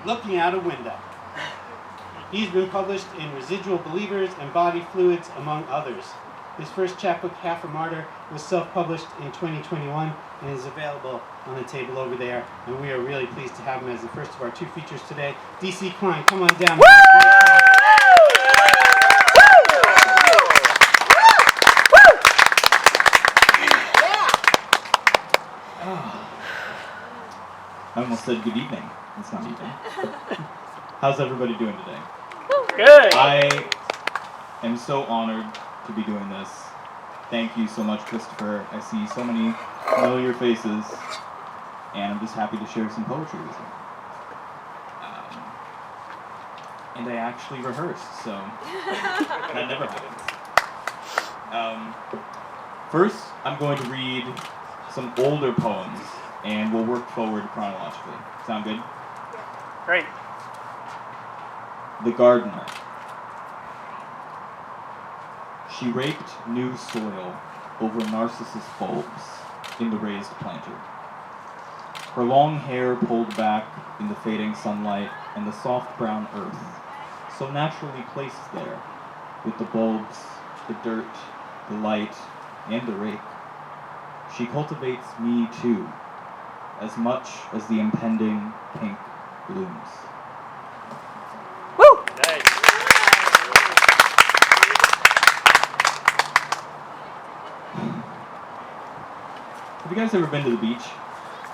Looking Out a Window. He's been published in Residual Believers and Body Fluids, among others. His first chapbook, Half a Martyr, was self-published in 2021 and is available on the table over there. And we are really pleased to have him as the first of our two features today. DC Klein, come on down. I almost said good evening. It's not evening. How's everybody doing today? Good. I am so honored to be doing this. Thank you so much, Christopher. I see so many familiar faces, and I'm just happy to share some poetry with you. And I actually rehearsed, so that never happens. First, I'm going to read some older poems, and we'll work forward chronologically. Sound good? Great. The Gardener. She raked new soil over narcissus bulbs in the raised planter. Her long hair pulled back in the fading sunlight and the soft brown earth, so naturally placed there, with the bulbs, the dirt, the light, and the rake. She cultivates me too, as much as the impending pink blooms. Woo! Nice. Have you guys ever been to the beach?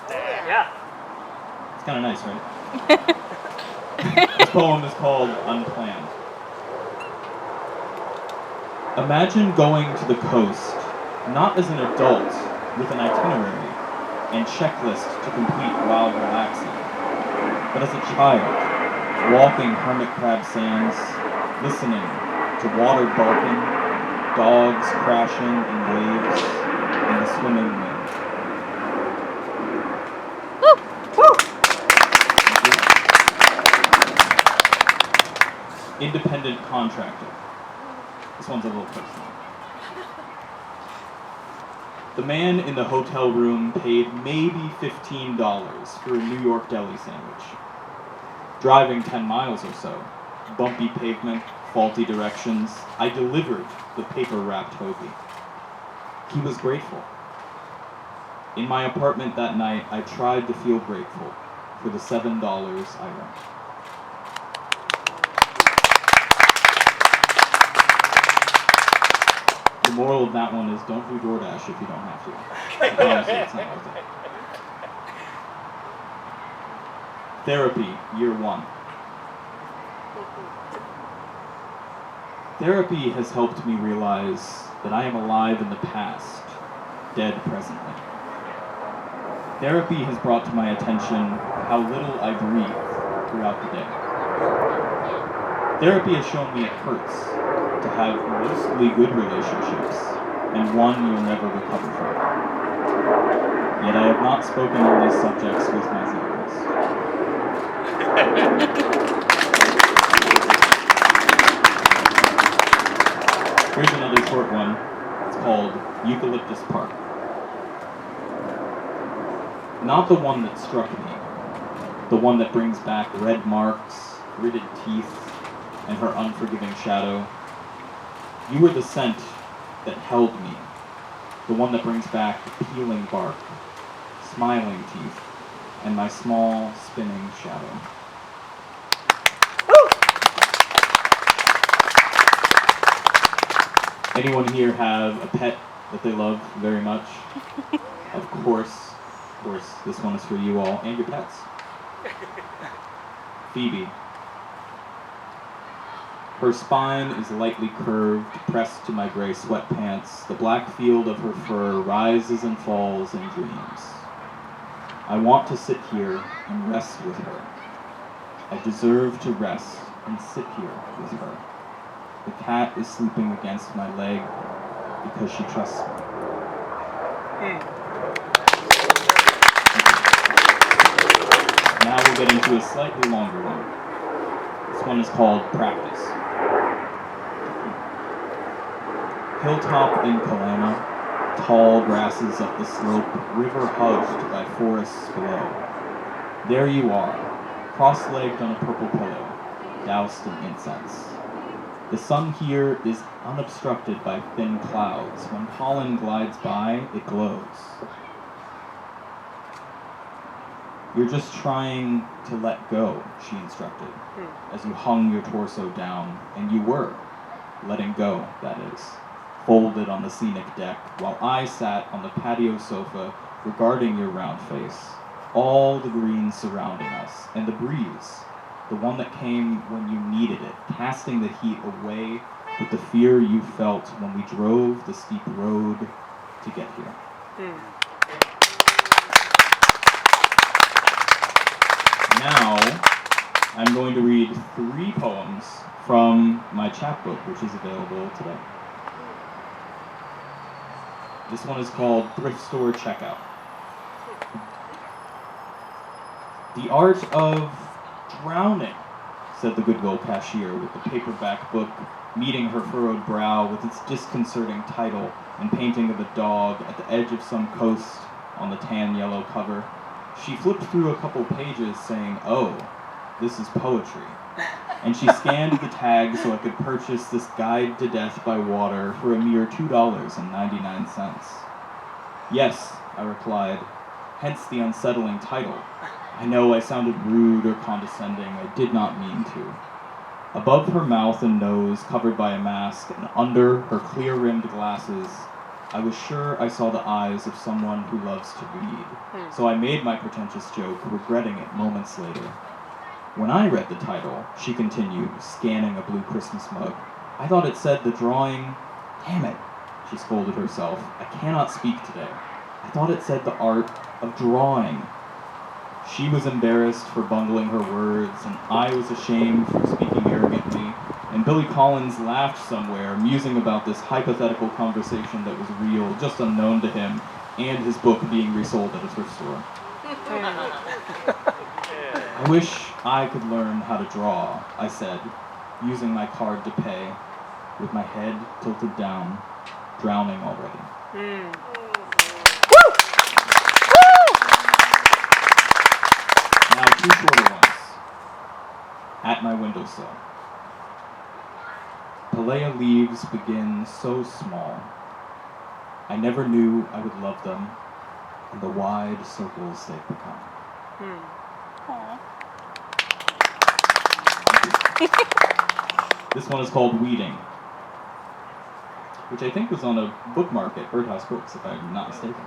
Yeah. It's kind of nice, right? This poem is called Unplanned. Imagine going to the coast, not as an adult with an itinerary and checklist to complete while relaxing, but as a child, walking hermit crab sands, listening to water barking, dogs crashing in waves, and the swimming wind. Independent contractor. This one's a little personal. The man in the hotel room paid maybe $15 for a New York deli sandwich. Driving 10 miles or so, bumpy pavement, faulty directions, I delivered the paper-wrapped hoagie. He was grateful. In my apartment that night, I tried to feel grateful for the $7 I earned. The moral of that one is don't do DoorDash if you don't have to. I promise you it's not worth it. Therapy, year 1. Therapy has helped me realize that I am alive in the past, dead presently. Therapy has brought to my attention how little I breathe throughout the day. Therapy has shown me it hurts to have mostly good relationships and one you'll never recover from. Yet I have not spoken on these subjects with my therapist. Here's another short one. It's called Eucalyptus Park. Not the one that struck me, the one that brings back red marks, gritted teeth, and her unforgiving shadow. You were the scent that held me, the one that brings back peeling bark, smiling teeth, and my small, spinning shadow. Anyone here have a pet that they love very much? Of course, this one is for you all and your pets. Phoebe. Her spine is lightly curved, pressed to my gray sweatpants. The black field of her fur rises and falls in dreams. I want to sit here and rest with her. I deserve to rest and sit here with her. The cat is sleeping against my leg because she trusts me. Now we'll get into a slightly longer one. This one is called Practice. Hilltop in Kelowna, tall grasses up the slope, river hugged by forests below. There you are, cross-legged on a purple pillow, doused in incense. The sun here is unobstructed by thin clouds. When pollen glides by, it glows. You're just trying to let go, she instructed, as you hung your torso down, and you were, letting go, that is, folded on the scenic deck, while I sat on the patio sofa, regarding your round face, all the green surrounding us, and the breeze, the one that came when you needed it, casting the heat away with the fear you felt when we drove the steep road to get here. Now, I'm going to read 3 poems from my chapbook, which is available today. This one is called Thrift Store Checkout. The art of drowning, said the Goodwill cashier with the paperback book meeting her furrowed brow with its disconcerting title and painting of a dog at the edge of some coast on the tan yellow cover. She flipped through a couple pages saying, "Oh, this is poetry." And she scanned the tag so I could purchase this Guide to Death by Water for a mere $2.99. Yes, I replied, hence the unsettling title. I know I sounded rude or condescending. I did not mean to. Above her mouth and nose, covered by a mask, and under her clear-rimmed glasses, I was sure I saw the eyes of someone who loves to read. So I made my pretentious joke, regretting it moments later. When I read the title, she continued, scanning a blue Christmas mug, I thought it said the drawing... Damn it, she scolded herself. I cannot speak today. I thought it said the art of drawing. She was embarrassed for bungling her words, and I was ashamed for speaking arrogantly, and Billy Collins laughed somewhere, musing about this hypothetical conversation that was real, just unknown to him, and his book being resold at a thrift store. I wish I could learn how to draw, I said, using my card to pay, with my head tilted down, drowning already. Now 2 shorter ones, at my windowsill. Palea leaves begin so small. I never knew I would love them, and the wide circles they've become. This one is called Weeding, which I think was on a bookmark at Birdhouse Books, if I'm not mistaken.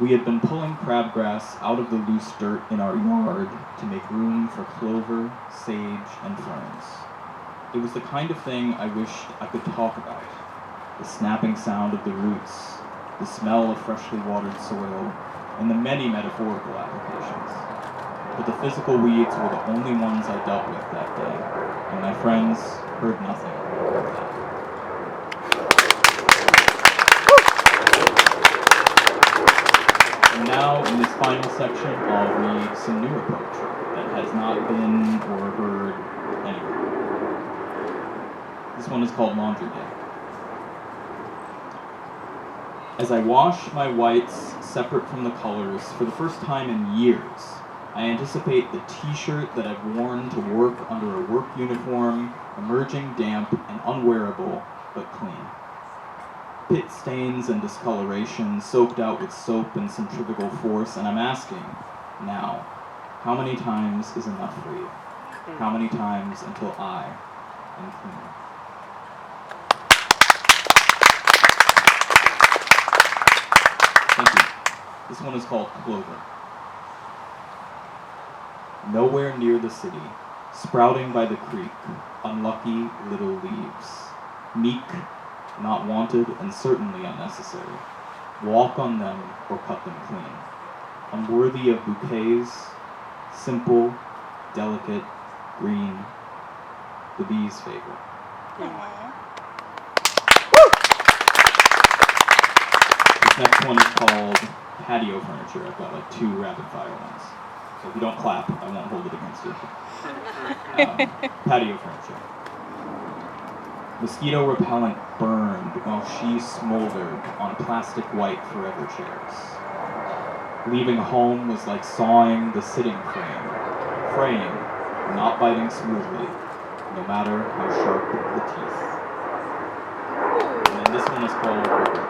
We had been pulling crabgrass out of the loose dirt in our yard to make room for clover, sage, and ferns. It was the kind of thing I wished I could talk about. The snapping sound of the roots, the smell of freshly watered soil, and the many metaphorical applications. But the physical weeds were the only ones I dealt with that day, and my friends heard nothing of that. And now, in this final section, I'll read some newer poetry that has not been or heard anywhere. This one is called Laundry Day. As I wash my whites separate from the colors for the first time in years, I anticipate the t-shirt that I've worn to work under a work uniform, emerging damp and unwearable, but clean. Pit stains and discoloration soaked out with soap and centrifugal force, and I'm asking, now, how many times is enough for you? How many times until I am clean? Thank you. This one is called Clover. Nowhere near the city, sprouting by the creek, unlucky little leaves. Meek, not wanted, and certainly unnecessary. Walk on them or cut them clean. Unworthy of bouquets, simple, delicate, green, the bees' favorite. This next one is called Patio Furniture. I've got like 2 rapid-fire ones. So if you don't clap, I won't hold it against you. Patio furniture. Mosquito repellent burned while she smoldered on plastic white forever chairs. Leaving home was like sawing the sitting frame. Frame, not biting smoothly, no matter how sharp the teeth. And then this one is called Order.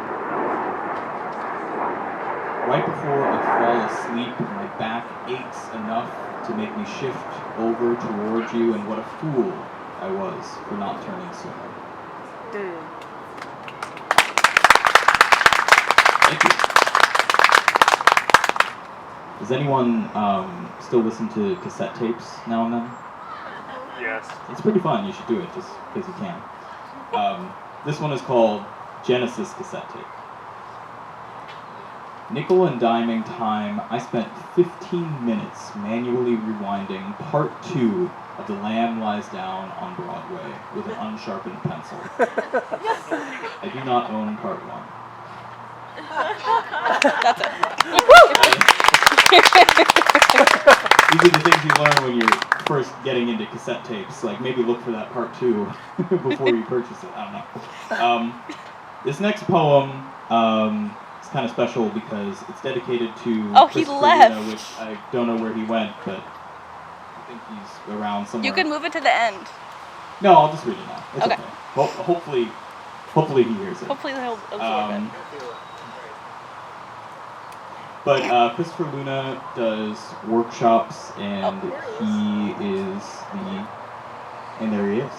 Right before I fall asleep, my back aches enough to make me shift over towards you, and what a fool I was for not turning sooner. Thank you. Does anyone still listen to cassette tapes now and then? Yes. It's pretty fun. You should do it just because you can. This one is called Genesis Cassette Tape. Nickel and diming time, I spent 15 minutes manually rewinding part 2 of The Lamb Lies Down on Broadway with an unsharpened pencil. I do not own part 1. That's it. These are the things you learn when you're first getting into cassette tapes. Like, maybe look for that part 2 before you purchase it. I don't know. This next poem is kind of special because it's dedicated to He Christopher left. Luna, which I don't know where he went, but I think he's around somewhere. You can move it to the end. No, I'll just read it now. It's Okay. okay. Hopefully he hears it. Hopefully he'll absorb it. But Christopher Luna does workshops, and he is and there he is.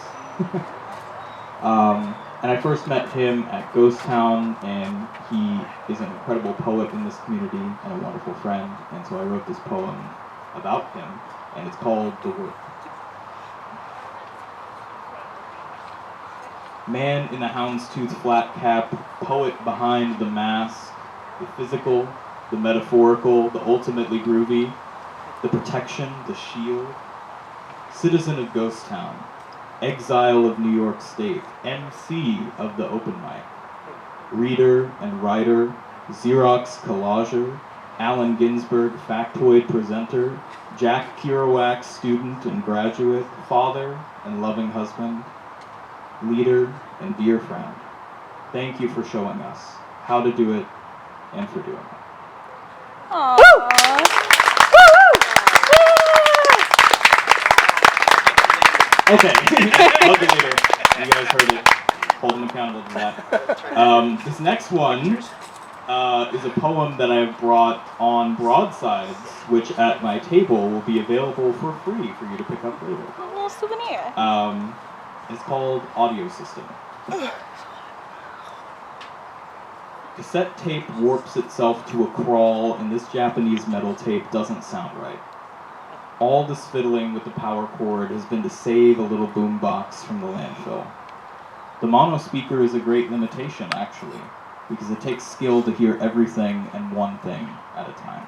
And I first met him at Ghost Town, and he is an incredible poet in this community and a wonderful friend, and so I wrote this poem about him, and it's called The Work. Man in the houndstooth flat cap, poet behind the mask, the physical, the metaphorical, the ultimately groovy, the protection, the shield, citizen of Ghost Town, exile of New York State, MC of the open mic, reader and writer, Xerox collager, Allen Ginsberg factoid presenter, Jack Kerouac student and graduate, father and loving husband, leader and dear friend. Thank you for showing us how to do it and for doing it. Aww. Okay, I'll get later. You guys heard it. Hold them accountable to that. This next one is a poem that I've brought on broadsides, which at my table will be available for free for you to pick up later. A little souvenir. It's called Audio System. Cassette tape warps itself to a crawl, and this Japanese metal tape doesn't sound right. All this fiddling with the power cord has been to save a little boombox from the landfill. The mono speaker is a great limitation, actually, because it takes skill to hear everything and one thing at a time.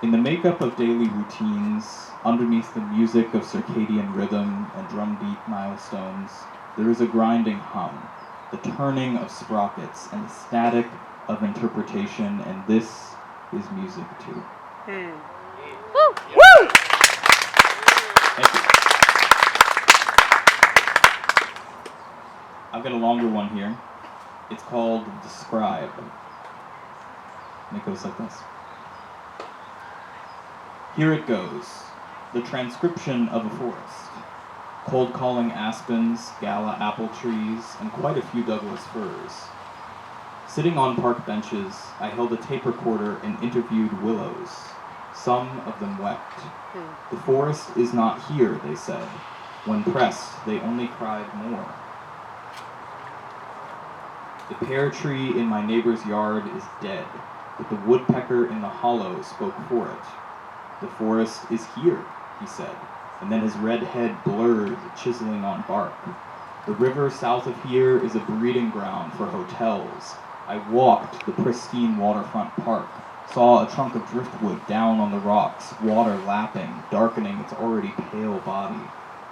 In the makeup of daily routines, underneath the music of circadian rhythm and drum beat milestones, there is a grinding hum, the turning of sprockets, and the static of interpretation, and this is music too. Woo! Woo! Thank you. I've got a longer one here. It's called Describe. And it goes like this. Here it goes. The transcription of a forest. Cold calling aspens, gala apple trees, and quite a few Douglas firs. Sitting on park benches, I held a tape recorder and interviewed willows. Some of them wept. The forest is not here, they said. When pressed, they only cried more. The pear tree in my neighbor's yard is dead, but the woodpecker in the hollow spoke for it. The forest is here, he said, and then his red head blurred, chiseling on bark. The river south of here is a breeding ground for hotels. I walked the pristine waterfront park, saw a trunk of driftwood down on the rocks, water lapping, darkening its already pale body.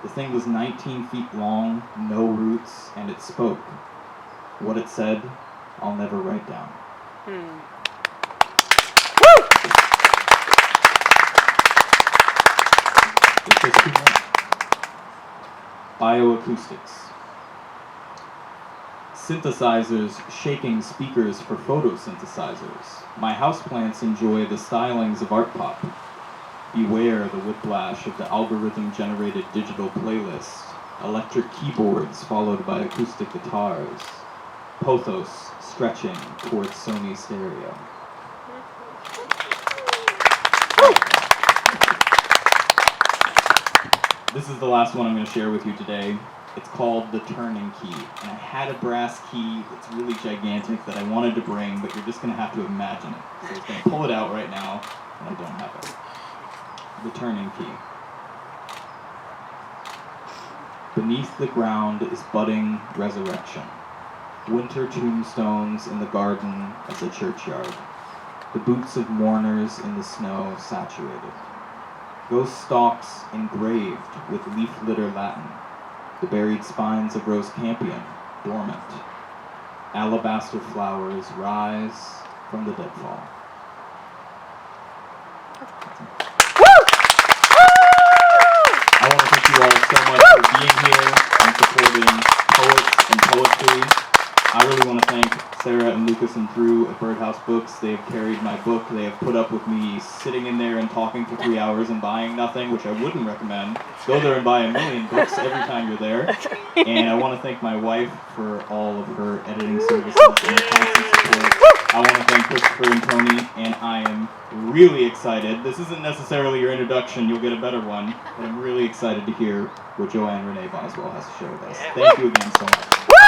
The thing was 19 feet long, no roots, and it spoke. What it said, I'll never write down. It's just 2 minutes. Bioacoustics. Synthesizers shaking speakers for photosynthesizers. My houseplants enjoy the stylings of art pop. Beware the whiplash of the algorithm-generated digital playlist. Electric keyboards followed by acoustic guitars. Pothos stretching towards Sony stereo. This is the last one I'm going to share with you today. It's called The Turning Key. And I had a brass key that's really gigantic that I wanted to bring, but you're just going to have to imagine it. So I was going to pull it out right now, and I don't have it. The Turning Key. Beneath the ground is budding resurrection. Winter tombstones in the garden as a churchyard. The boots of mourners in the snow saturated. Ghost stalks engraved with leaf litter Latin. The buried spines of rose campion, dormant. Alabaster flowers rise from the deadfall. I want to thank you all so much for being here and supporting poets and poetry. I really want to thank Sarah and Lucas and Drew at Birdhouse Books. They have carried my book. They have put up with me sitting in there and talking for 3 hours and buying nothing, which I wouldn't recommend. Go there and buy a million books every time you're there. And I want to thank my wife for all of her editing services and her constant support. I want to thank Christopher and Toni, and I am really excited. This isn't necessarily your introduction, you'll get a better one, but I'm really excited to hear what Joanne Renee Boswell has to share with us. Thank you again so much.